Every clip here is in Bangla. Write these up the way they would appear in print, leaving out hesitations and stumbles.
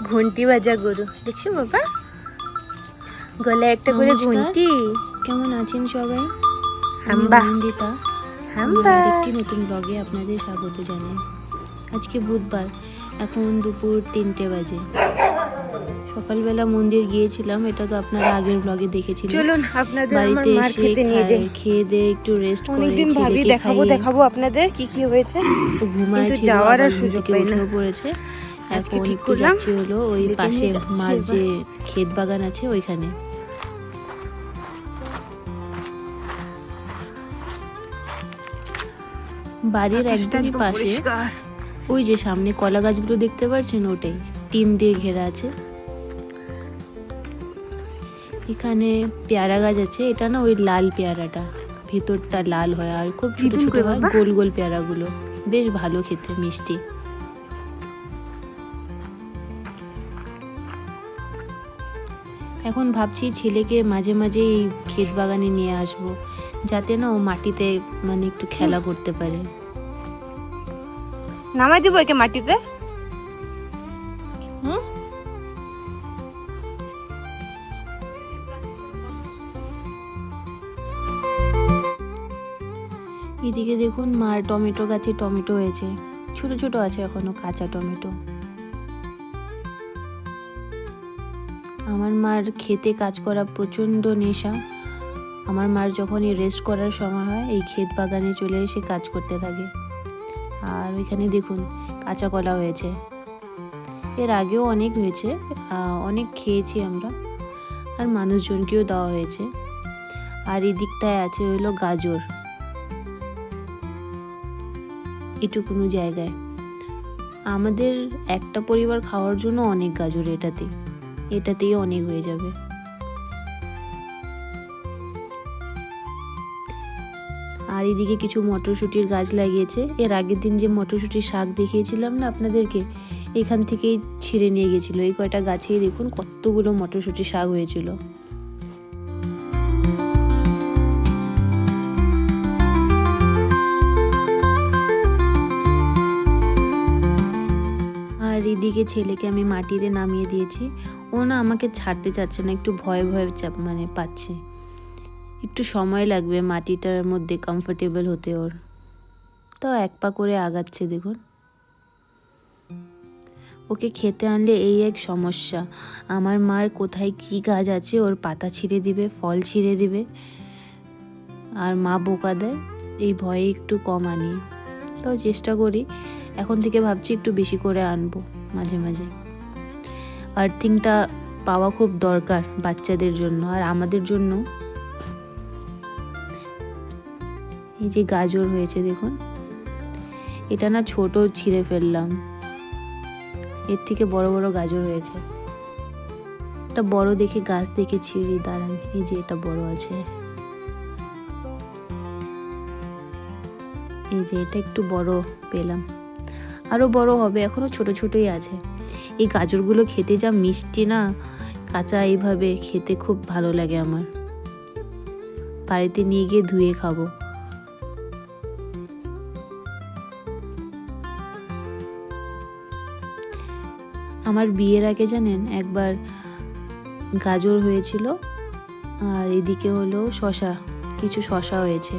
ঘন্টি বাজা গরু দেখছো বাবা, গলায় একটা করে ঘন্টি। কেমন আছেন সবাই? হাম্বা নন্দিতা, হাম্বা। একটি নতুন ব্লগে আপনাদের স্বাগত জানাই। আজকে বুধবার, এখন দুপুর 3টে বাজে। সকালবেলা মন্দির গিয়েছিলাম, এটা তো আপনারা আগের ব্লগে দেখেছিলেন। চলুন আপনাদের আমার বাড়িতে মার এসে খেতে নিয়ে যাই। খেয়ে দিয়ে একটু রেস্ট করে অনেকদিন ভাবি ছেলেকে দেখাবো আপনাদের কি কি হয়েছে, তো ঘুমায় কিন্তু ছিল, যাওয়ার আবার আর ঘুম সুযোগ থেকে পাই না। উঠেও পড়েছে। আজকে এখন ঠিক একটু করলাম যাচ্ছি হলো ওই ছেলেকে পাশে নিয়ে যাচ্ছি মার এবার। যে ক্ষেত বাগান আছে ওইখানে। বাড়ির আকাশটা একদমই একদম পাশে পরিষ্কার। ওই যে সামনে কলা গাছগুলো দেখতে পাচ্ছেন, ওটাই টিন দিয়ে ঘেরা আছে। এখানে পেয়ারা গাছ আছে, এটা না ওই লাল পেয়ারাটা, ভিতরটা লাল হয় আর খুব ছোট দিদুন ছোট কই হয়, বাবা? গোল গোল পেয়ারাগুলো বেশ ভালো খেতে, মিষ্টি। এখন ভাবছি ছেলেকে মাঝে মাঝে এই ক্ষেত বাগানে নিয়ে আসবো, যাতে না ও মাটিতে মানে একটু খেলা করতে পারে। নামাই দিব একে মাটিতে। হুম, এদিকে দেখুন মার টমেটো গাছে টমেটো হয়েছে, ছোট ছোট আছে এখনো কাঁচা টমেটো। আমার মার খেতে কাজ করা প্রচণ্ড নেশা। আমার মার যখন এই রেস্ট করার সময় হয় এই ক্ষেত বাগানে চলে এসে কাজ করতে থাকে। আর ওইখানে দেখুন কাঁচা কলা হয়েছে, এর আগেও অনেক হয়েছে, অনেক খেয়েছি আমরা, আর মানুষজনকেও দেওয়া হয়েছে। আর এই দিকটায় আছে হলো গাজর, এটুকুনো জায়গায় আমাদের একটা পরিবার খাওয়ার জন্য অনেক গাজর, এটাতেই অনেক হয়ে যাবে। আর এদিকে কিছু মটরশুঁটির গাছ লাগিয়েছে, এর আগের দিন যে মটরশুঁটির শাক দেখিয়েছিলাম না আপনাদেরকে, এখান থেকেই ছিঁড়ে নিয়ে গেছিলো। এই কয়টা গাছেই দেখুন কতগুলো মটরশুঁটির শাক হয়েছিল। আর এদিকে ছেলেকে আমি মাটিতে নামিয়ে দিয়েছি, ও না আমাকে ছাড়তে চাচ্ছে না, একটু ভয় ভয় মানে পাচ্ছে, একটু সময় লাগবে মাটিটার মধ্যে কমফোর্টেবল হতে ওর। তো এক পা করে আগাচ্ছে দেখুন। ওকে খেতে আনলে এই এক সমস্যা, আমার মার কোথায় কি গাছ আছে ওর পাতা ছিঁড়ে দিবে, ফল ছিঁড়ে দিবে, আর মা বোকা দেয়, এই ভয়ে একটু কম আনি। তো চেষ্টা করি, এখন থেকে ভাবছি একটু বেশি করে আনবো মাঝে মাঝে। আর্থিংটা পাওয়া খুব দরকার বাচ্চাদের জন্য আর আমাদের জন্য। এই যে গাজর হয়েছে দেখুন, এটা না ছোট ছিঁড়ে ফেললাম, এর থেকে বড় বড় গাজর হয়েছে। একটা বড় দেখে গাছ দেখে ছিঁড়ি, দাঁড়ান, এই যে এটা বড় আছে, এই যে এটা একটু বড় পেলাম, আরো বড় হবে, এখনো ছোট ছোটই আছে। এই গাজরগুলো খেতে যা মিষ্টি না, কাঁচা এইভাবে খেতে খুব ভালো লাগে আমার। বাড়িতে নিয়ে গিয়ে ধুয়ে খাবো। আমার বিয়ের আগে জানেন একবার গাজর হয়েছিল, আর এদিকে হলো শসা, কিছু শসা হয়েছে।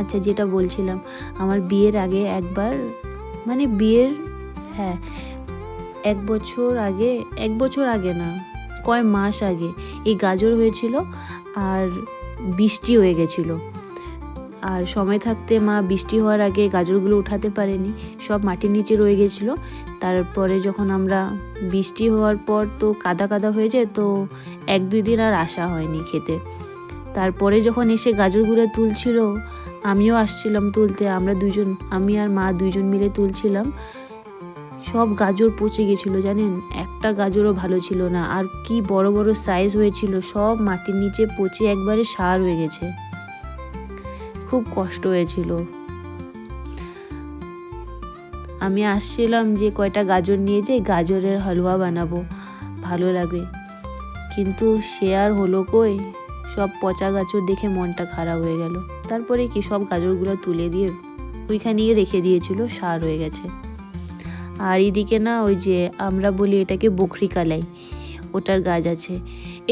আচ্ছা, যেটা বলছিলাম, আমার বিয়ের আগে একবার, মানে বিয়ের, হ্যাঁ, এক বছর আগে না, কয় মাস আগে এই গাজর হয়েছিল, আর বৃষ্টি হয়ে গেছিল। আর সময় থাকতে মা বৃষ্টি হওয়ার আগে গাজরগুলো উঠাতে পারেনি, সব মাটির নিচে রয়ে গেছিলো। তারপরে যখন আমরা বৃষ্টি হওয়ার পর তো কাদা কাদা হয়ে যায়, তো 1-2 দিন আর আসা হয়নি খেতে। তারপরে যখন এসে গাজরগুলো তুলছিল, আমিও আসছিলাম তুলতে, আমি আর মা দুইজন মিলে তুলছিলাম, সব গাজর পচে গেছিলো জানেন, একটা গাজরও ভালো ছিল না। আর কি বড় বড় সাইজ হয়েছিল, সব মাটির নিচে পচে একবারে সার হয়ে গেছে, খুব কষ্ট হয়েছিল। আমি আসছিলাম যে কয়টা গাজর নিয়ে যাই, গাজরের হালুয়া বানাবো, ভালো লাগে, কিন্তু সে আর হলো কই, সব পচা গাজর দেখে মনটা খারাপ হয়ে গেল। তারপরে কি সব গাজরগুলো তুলে দিয়ে ওইখানেই রেখে দিয়েছিল, সার হয়ে গেছে। আর এদিকে না ওই যে আমরা বলি এটাকে বকরি কালাই, ওটার গাছ আছে।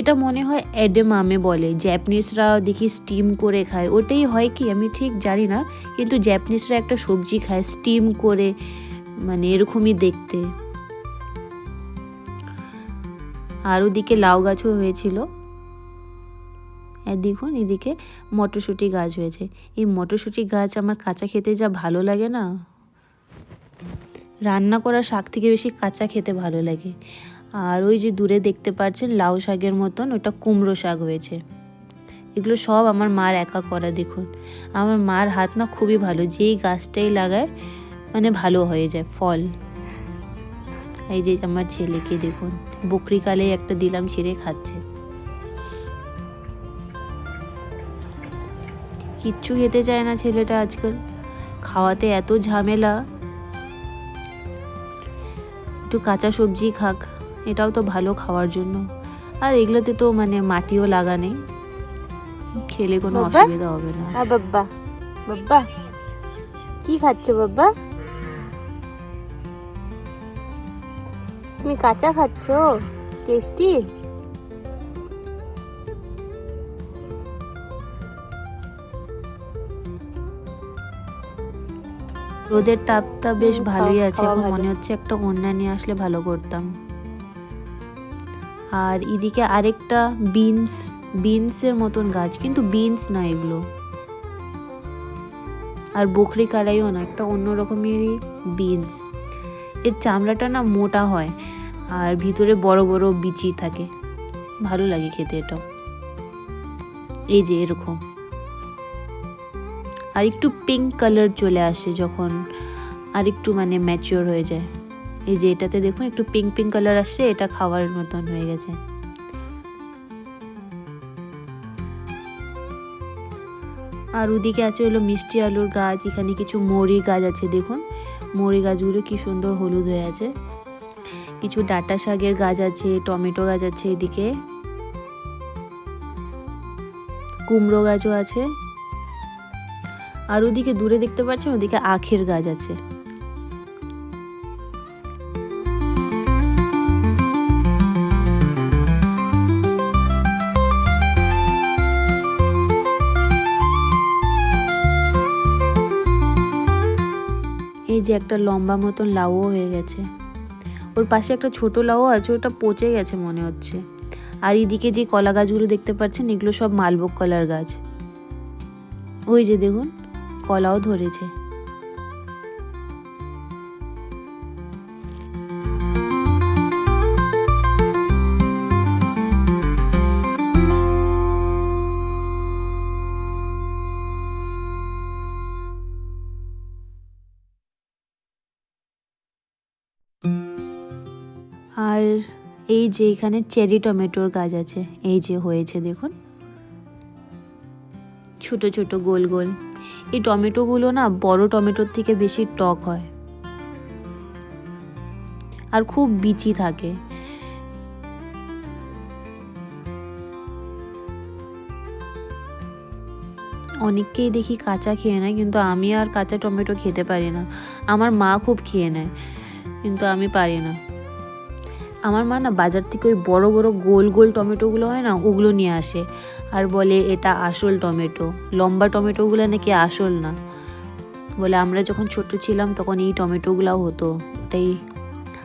এটা মনে হয় এডেমামে বলে, জ্যাপানিজরা দেখি স্টিম করে খায়, ওটাই হয় কি আমি ঠিক জানি না, কিন্তু জ্যাপানিজরা একটা সবজি খায় স্টিম করে, মানে এরকমই দেখতে। আর ওদিকে লাউ গাছও হয়েছিল। দেখুন এদিকে মটরশুঁটি গাছ হয়েছে। এই মটরশুঁটি গাছ আমার কাঁচা খেতে যা ভালো লাগে না, রান্না করা শাক থেকে বেশি কাঁচা খেতে ভালো লাগে। আর ওই যে দূরে দেখতে পাচ্ছেন লাউ শাকের মতন, ওটা কুমড়ো শাক হয়েছে। এগুলো সব আমার মার একা করা। দেখুন আমার মার হাত না খুবই ভালো, যেই গাছটাই লাগায় মানে ভালো হয়ে যায় ফল। এই যে আমার ছেলেকে দেখুন, বকরি কালে একটা দিলাম, ছিঁড়ে খাচ্ছে। কিচ্ছু খেতে চায় না ছেলেটা আজকাল, খাওয়াতে এত ঝামেলা। একটু কাঁচা সবজি খাক, এটাও তো ভালো খাওয়ার জন্য। আর এগুলোতে তো মানে মাটিও লাগা নেই, খেলে কোনো অসুবিধা হবে না। বাব্বা বাব্বা কি খাচ্ছ বাব্বা? তুমি কাঁচা খাচ্ছ? টেস্টি? রোদের তাপটা বেশ ভালোই আছে, এখন মনে হচ্ছে একটা ওড়না নিয়ে আসলে ভালো করতাম। আর এদিকে আরেকটা বিনসের মতন গাছ, কিন্তু বিনস না এগুলো, আর বকরি কালাইও না, একটা অন্য রকমেরই বিনস। এর চামড়াটা না মোটা হয় আর ভিতরে বড় বড় বিচি থাকে, ভালো লাগে খেতে এটাও। এই যে এরকম, আর একটু পিঙ্ক কালার চলে আসে যখন আর একটু মানে ম্যাচিওর হয়ে যায়। এই যে এটাতে দেখুন একটু পিঙ্ক পিঙ্ক কালার আসছে, এটা খাওয়ার মতন হয়ে গেছে। আর ওদিকে আছে হলো মিষ্টি আলুর গাছ, এখানে কিছু মৌরি গাছ আছে। দেখুন মৌরি গাছগুলো কি সুন্দর হলুদ হয়ে আছে। কিছু ডাঁটা শাকের গাছ আছে, টমেটো গাছ আছে, এদিকে কুমড়ো গাছও আছে। আর ওদিকে দূরে দেখতে পাচ্ছেন ওদিকে আখের গাছ আছে। এই যে একটা লম্বা মতন লাউও হয়ে গেছে, ওর পাশে একটা ছোট লাউ আছে, ওটা পচে গেছে মনে হচ্ছে। আর এদিকে যে কলা গাছগুলো দেখতে পাচ্ছেন এগুলো সব মালভোগ কলার গাছ। ওই যে দেখুন কলাও ধরেছে। আর এই যে এখানে চেরি টমেটোর গাছ আছে, এই যে হয়েছে দেখুন ছোট ছোট গোল গোল। এই টমেটোগুলো না বড় টমেটোর থেকে বেশি টক হয় আর খুব বিচি থাকে। অনেককেই দেখি কাঁচা খেয়ে নেয়, কিন্তু আমি আর কাঁচা টমেটো খেতে পারি না। আমার মা খুব খেয়ে নেয়, কিন্তু আমি পারি না। আমার মা না বাজার থেকে ওই বড় বড় গোল গোল টমেটোগুলো হয় না, ওগুলো নিয়ে আসে আর বলে এটা আসল টমেটো। লম্বা টমেটোগুলো নাকি আসল না, বলে আমরা যখন ছোট ছিলাম তখন এই টমেটোগুলাও হতো ওটাই,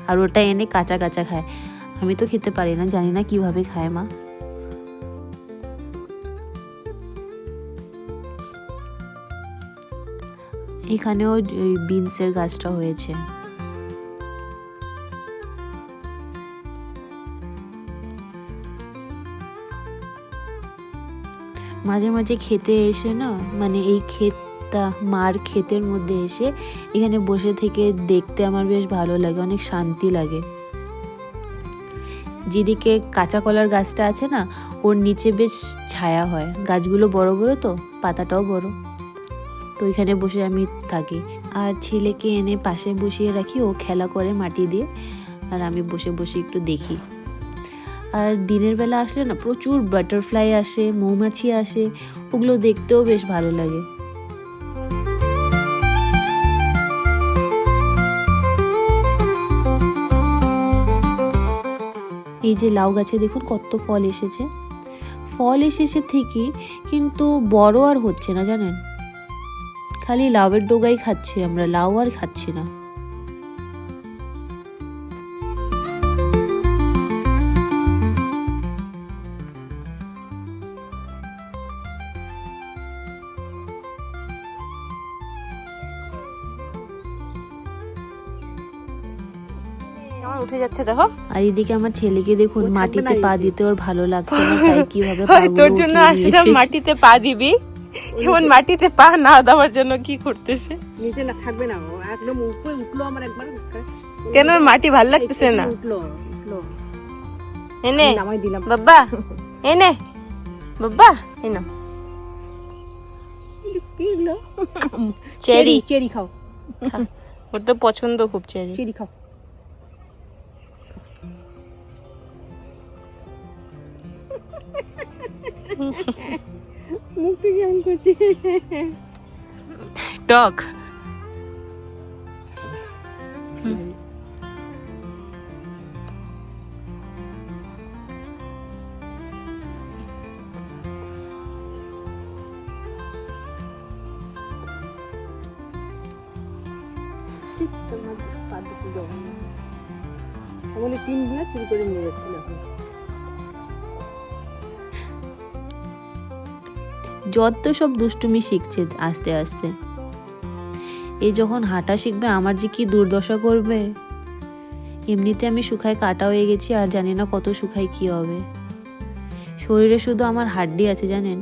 আর ওটা এনে কাঁচা কাঁচা খায়। আমি তো খেতে পারি না, জানি না কিভাবে খায় মা। এখানেও ওই বিনসের গাছটা হয়েছে। মাঝে মাঝে খেতে এসে না, মানে এই ক্ষেতটা মার ক্ষেতের মধ্যে এসে এখানে বসে থেকে দেখতে আমার বেশ ভালো লাগে, অনেক শান্তি লাগে। যেদিকে কাঁচা কলার গাছটা আছে না, ওর নিচে বেশ ছায়া হয়, গাছগুলো বড় বড় তো, পাতাটাও বড়, তো এখানে বসে আমি থাকি। আর ছেলেকে এনে পাশে বসিয়ে রাখি, ও খেলা করে মাটি দিয়ে, আর আমি বসে বসে একটু দেখি। আর দিনের বেলা আসলে না প্রচুর বাটারফ্লাই আসে, মৌমাছি আসে, ওগুলো দেখতেও বেশ ভালো লাগে। এই যে লাউ গাছে দেখুন কত ফল এসেছে, ফল এসেছে ঠিকই কিন্তু বড় আর হচ্ছে না জানেন, খালি লাউয়ের ডোগাই খাচ্ছি আমরা, লাউ আর খাচ্ছি না। কেমন উঠে যাচ্ছে দেখো। আর এদিকে আমার ছেলেকে দেখুন মাটিতে পা দিতে ওর ভালো লাগছে না, তাই কিভাবে তোর জন্য আসলাম মাটিতে পা দিবি, যেমন মাটিতে পা না দেওয়ার জন্য কি করতেছে। নিচে না থাকবে না, ও একদম উপরে উঠলো আমার একবার। কেন মাটি ভাল লাগতেছে না? উঠলো উঠলো, এনে নামাই দিলাম। বাবা এনে, বাবা এনো কি এগুলো? চেরি। চেরি খাও, ওর তো পছন্দ খুব চেরি। চেরি খাও। মুখটা কেমন করছে, টক। বলে টিনগুলো চুরি করে নিয়ে যাচ্ছিল। যত সব দুষ্টুমি শিখছে আস্তে আস্তে, এই যখন হাঁটা শিখবে আমার যে কি দুর্দশা করবে। এমনিতে আমি শুকায় কাটা হয়ে গেছি, আর জানি না কত শুকায় কি হবে। শরীরে শুধু আমার হাড্ডি আছে জানেন,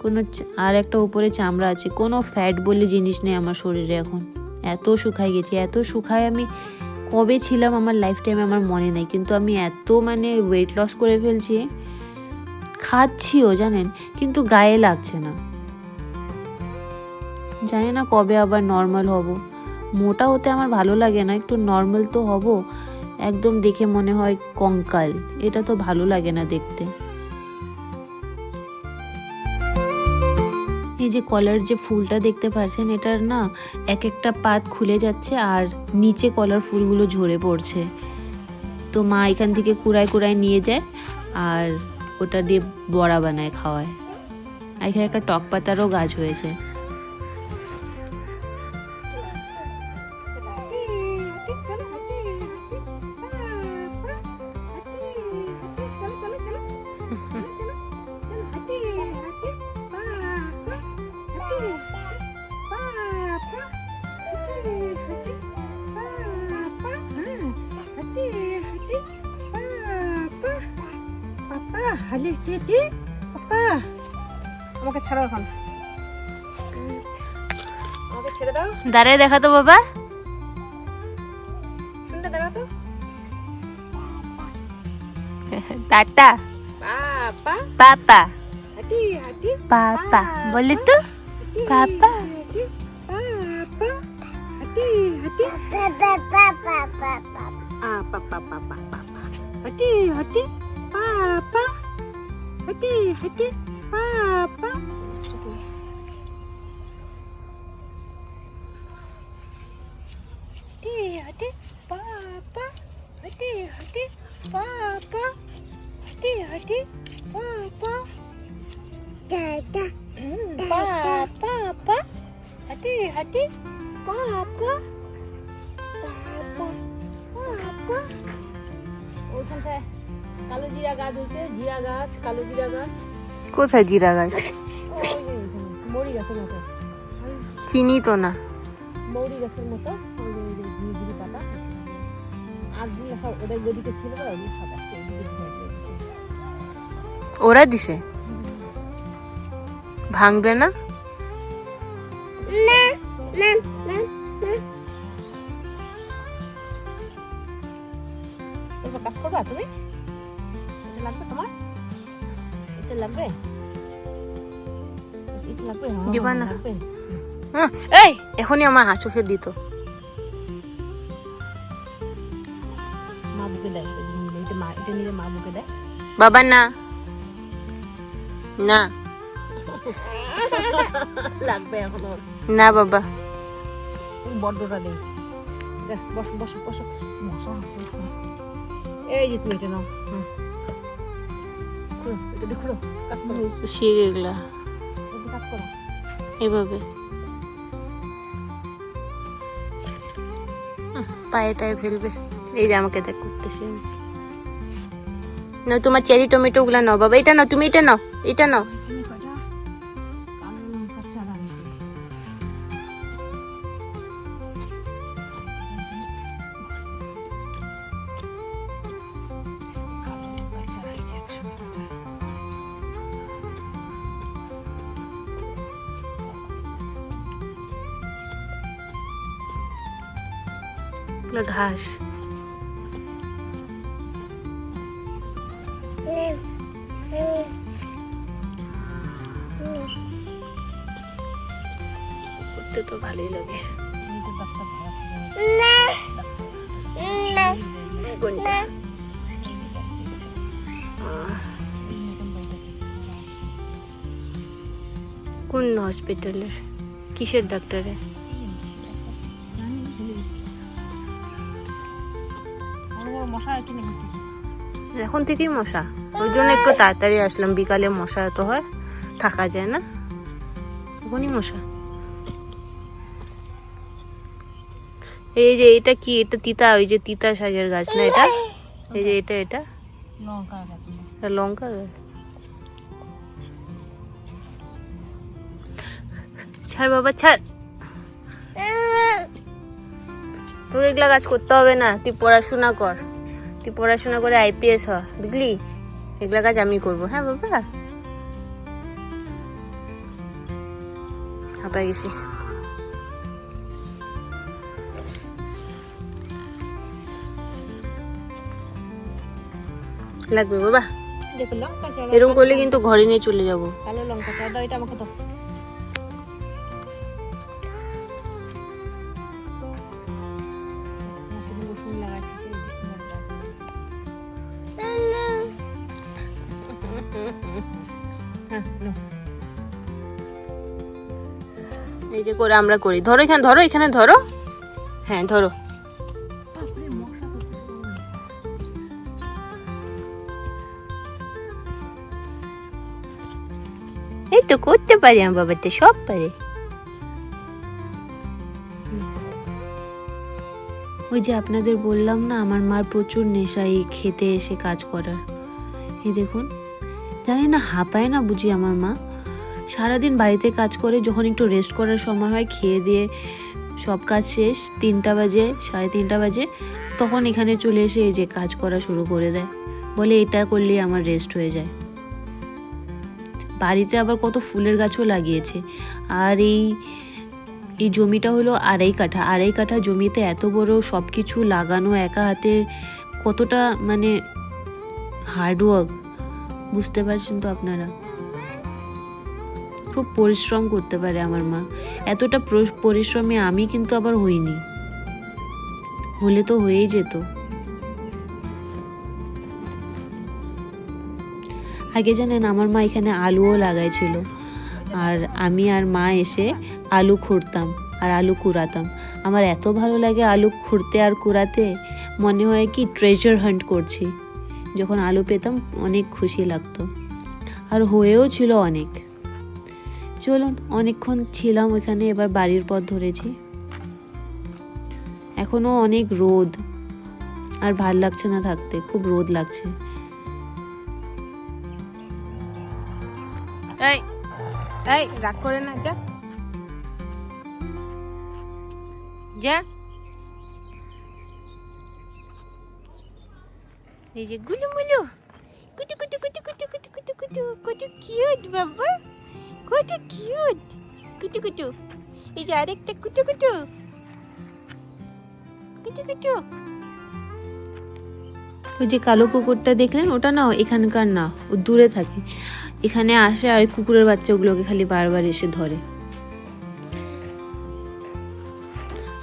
কোনো আর একটা উপরে চামড়া আছে, কোনো ফ্যাট বলে জিনিস নেই আমার শরীরে এখন। এত শুকায় গেছি, এত শুকায় আমি কবে ছিলাম আমার লাইফ টাইমে আমার মনে নেই, কিন্তু আমি এত মানে ওয়েট লস করে ফেলছি, খাচ্ছিও জানেন কিন্তু গায়ে লাগছে না। জানি না কবে আবার নর্মাল হব। মোটা হতে আমার ভালো লাগে না, একটু নর্মাল তো হব। একদম দেখে মনে হয় কঙ্কাল, এটা তো ভালো লাগে না দেখতে। এই যে কলার যে ফুলটা দেখতে পাচ্ছেন, এটার না এক একটা পাত খুলে যাচ্ছে আর নিচে কলার ফুলগুলো ঝরে পড়ছে। তো মা এখান থেকে কুড়ায় কুড়ায় নিয়ে যায় আর ওটা দিয়ে বড়া বানায় খাওয়ায়। আর এখানে একটা টক পাতারও গাছ হয়েছে। আমাকে ছাড়াও এখন, আমাকে ছেড়ে দাও। দাঁড়ায় দেখা তো বাবা, শুনতে দাঁড়াও তো। টাটা পাপা পাপা হাঁটি হাঁটি পাপা বলে তো পাপা। পাপা হাঁটি হাঁটি পাপা পাপা পাপা হাঁটি হাঁটি পাপা হাঁটি হাঁটি পাপা। হাঁটি পাপা হাঁটি হাঁটি পাপা হাঁটি হাঁটি পাপা পাপা পাপা হাঁটি হাঁটি পাপা পাপা পাপা। ওইখানটায় কালো জিরা গাছ হয়েছে, জিরা গাছ, কালো জিরা গাছ। কোথায় জিরা গাছ? মৌরি গাছের মতো, চিনি তো না। মৌরি গাছের মতো ওই যে ধীরে ধীরে পাতা আজগুলো সব ওদের গদিতে ছিল, ওগুলো সব একটা ওরা দিছে, ভাঙবে না? না না না না। এবার কাজ করবা তুমি? এটা লাগবে তোমার? এটা লাগবে? এটা লাগবে? দিবা না? লাগবে? এই এখনই আমার হাঁ চোখে দিত। মা বুকে দেয়, এটা মা, এটা নিলে মা বুকে দেয়। বাবা না না লাগবে এখন ওর। না বাবা, বড্ডটা দেই। বসো বসো বসো, মশা আসছে। এই যে তুমি এটা নাও, খুলো, এটা দিয়ে খুলো, কাজ করো, শিখে এগুলা এটা দিয়ে কাজ করো। এভাবে পায়েটায় ফেলবে। এই যে আমাকে দেখ করতেছে না, তোমার চেরি টমেটো গুলা নাও বাবা, এটা নাও, তুমি এটা নাও, এটা নাও। এখানে কয়টা কালো লঙ্কা চারা আছে। কালো লঙ্কা চারা এই যে একসঙ্গে কয়টা। এগুলো ঘাস। করতে তো ভালোই লাগে। এইটা ডাক্তার ভাড়া করে কোনটা? এই নতুন বাড়িটা থেকে ওরা আসছে। কোন হসপিটালের, কিসের ডাক্তারে? মশা কিনে ঘুরতে এখন থেকেই মশা, ওই জন্য একটু তাড়াতাড়ি আসলাম, বিকালে মশা এত হয়, থাকা যায় না, এখনই মশা। এই যে এটা কি, এটা তিতা, ওই যে তিতা শাকের গাছ না এটা? এই যে এটা এটা লঙ্কা গাছ। এটা লঙ্কা গাছ। ছাড় বাবা ছাড়, তোর এগুলা কাজ করতে হবে না, তুই পড়াশোনা কর, তুই পড়াশোনা করে আইপিএস হ, বুঝলি? এগুলা কাজ আমি করবো। হ্যাঁ বাবা, হাঁপাই গেছি। লাগবে বাবা, দেখো লঙ্কা চারা, এরকম করলে কিন্তু ঘরে নিয়ে চলে যাব। কালো লঙ্কা চারা দাও, এটা আমাকে দাও। সেদিন রসুন লাগাচ্ছি, সেই যে তোমার গাছ। হ্যাঁ, নাও। এই যে করে আমরা করি, ধরো এখানে, ধরো এখানে ধরো, হ্যাঁ ধরো। বাপরে, মশা তো প্রচুর। এই তো করতে পারি আমার বাবা, তো সব পারে। ওই যে আপনাদের বললাম না, আমার মার প্রচুর নেশা এই খেতে এসে কাজ করার। এই দেখুন, জানি না হাঁপায় না বুঝি আমার মা, সারাদিন বাড়িতে কাজ করে, যখন একটু রেস্ট করার সময় হয়, খেয়ে দিয়ে সব কাজ শেষ 3টা বাজে, 3:30 বাজে, তখন এখানে চলে এসে এই যে কাজ করা শুরু করে দেয়, বলে এটা করলেই আমার রেস্ট হয়ে যায়। বাড়িতে আবার কত ফুলের গাছও লাগিয়েছে। আর এই জমিটা হলো 2.5 কাঠা, 2.5 কাঠা জমিতে এত বড় সব কিছু লাগানো একা হাতে, কতটা মানে হার্ডওয়ার্ক, বুঝতে পারছেন তো আপনারা। খুব পরিশ্রম করতে পারে আমার মা, এতটা পরিশ্রমী আমি কিন্তু আবার হইনি, হলে তো হয়েই যেত। আগে জানেন আমার মা এখানে আলুও লাগাইছিল, আর আমি আর মা এসে আলু খুঁড়তাম আর আলু কুড়াতাম। আমার এত ভালো লাগে আলু খুঁড়তে আর কুড়াতে, মনে হয় কি ট্রেজার হান্ট করছি। যখন আলু পেতাম অনেক খুশি লাগতো, আর হয়েও ছিল অনেক। চলুন, অনেকক্ষণ ছিলাম ওখানে, এবার বাড়ির পথ ধরেছি। এখনো অনেক রোদ, আর ভাল লাগছে না থাকতে, খুব রোদ লাগছে। এই এই রাগ করে না, যা যা। এই যে গুলুমুলু, কুটু কুটু কুটু কুটু কুটু কুটু কুটু, কত কিউট বাবা, কত কিউট, কুটু কুটু। এই যে আরেকটা কুটু কুটু কুটু কুটু। ওই যে কালো কুকুরটা দেখলেন, ওটা না এখানকার না, ও দূরে থাকে, এখানে আসে আর কুকুরের বাচ্চাগুলোকে খালি বারবার এসে ধরে।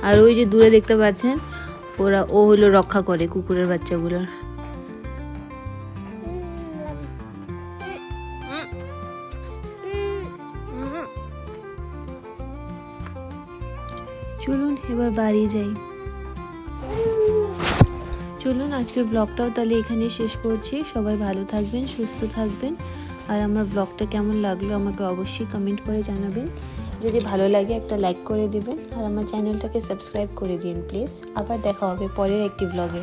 আর ওই যে দূরে দেখতে পাচ্ছেন, ও হলো রক্ষা করে কুকুরের বাচ্চাগুলোর। চলুন এবার বাড়ি যাই। চলুন আজকের ব্লগটাও তাহলে এখানেই শেষ করছি। সবাই ভালো থাকবেন, সুস্থ থাকবেন। আর আমার ব্লগটা কেমন লাগলো আমাকে অবশ্যই কমেন্ট করে জানাবেন। যদি ভালো লাগে একটা লাইক করে দিবেন আর আমার চ্যানেলটাকে সাবস্ক্রাইব করে দিন প্লিজ। আবার দেখা হবে পরের একটি ব্লগে।